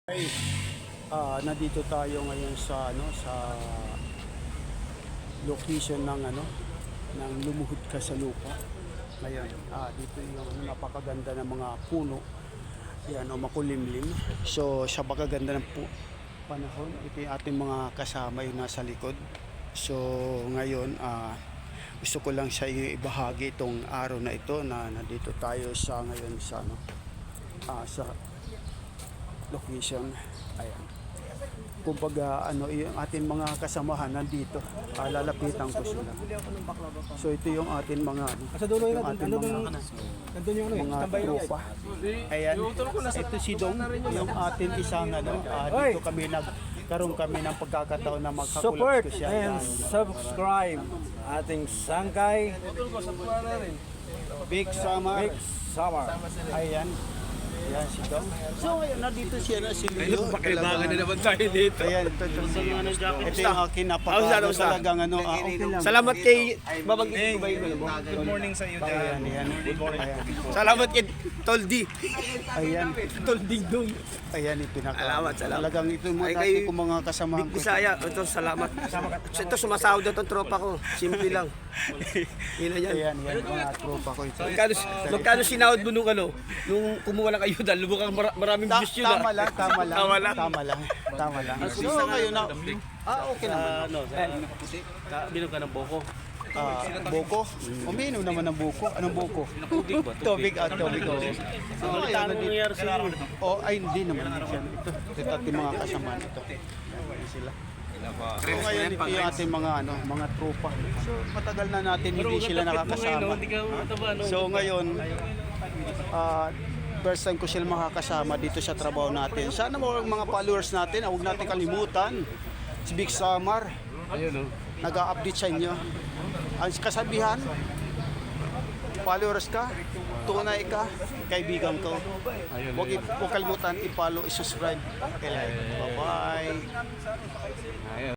Ay, nandito tayo ngayon sa location ng ng lumuhod ka sa lupa. Ngayon, dito yung napakaganda ng mga puno. Yan, makulimlim. So, sa pakaganda ng panahon, ito yung ating mga kasama yung nasa likod. So, ngayon, gusto ko lang sa iyo ibahagi itong araw na ito na nandito tayo sa ngayon sa sa location. Ayan. Kumbaga yung ating mga kasamahan nandito, lalapitan ko sila. So ito yung ating mga mga tropa. Ayan. Ito si Dong, yung ating isang dito kami nagkaroon kami ng pagkakataon na Support magkakulap ko siya. and subscribe ating Sangkay Big Summer. Ayan. Ayan si Dong. So ngayon nandito siya na si Leo. Pakailangan na naman tayo dito. Ayan, ito yung akin napaka talagang okay lang. Salamat kay babanggitin ko ba yung mo? Good morning sa iyo, Ayan, ayan. Good morning. Ayan. Salamat kay Toldi. Ayan. Toldi Dong. Ayan, pinaka. Salamat. Talagang ito mo Ay, dati kay kong mga kasamahan Big ko. Bisaya, ito salamat. Ito sumasahod na itong tropa ko. Simple lang. Yun na yan. Ayan, yan mga tropa ko ito. Magkano sinahod mo nung nung kumuha ng ayuda, lubog ang maraming views yun. Tama lang. So ngayon na, okay naman. Binom ka ng boko. Boko? Umiinom naman ng buko. Anong buko? Tubig ba? Tubig. So ngayon, Ano nangyari sa iyo? ay hindi naman siya. Ito ating mga kasamahan ito. Ayan sila. So ngayon ito yung ating mga tropa. So matagal na natin hindi sila nakakasama. Hindi ka mataba, no? So ngayon, first time ko sila makakasama dito sa trabaho natin. Sana mga followers natin, huwag natin kalimutan. Si Big Summer, nag-a-update sa inyo. Ang kasabihan, followers ka, tunay ka, kaibigan ko. Huwag kalimutan i-follow, i-subscribe. Okay, bye-bye.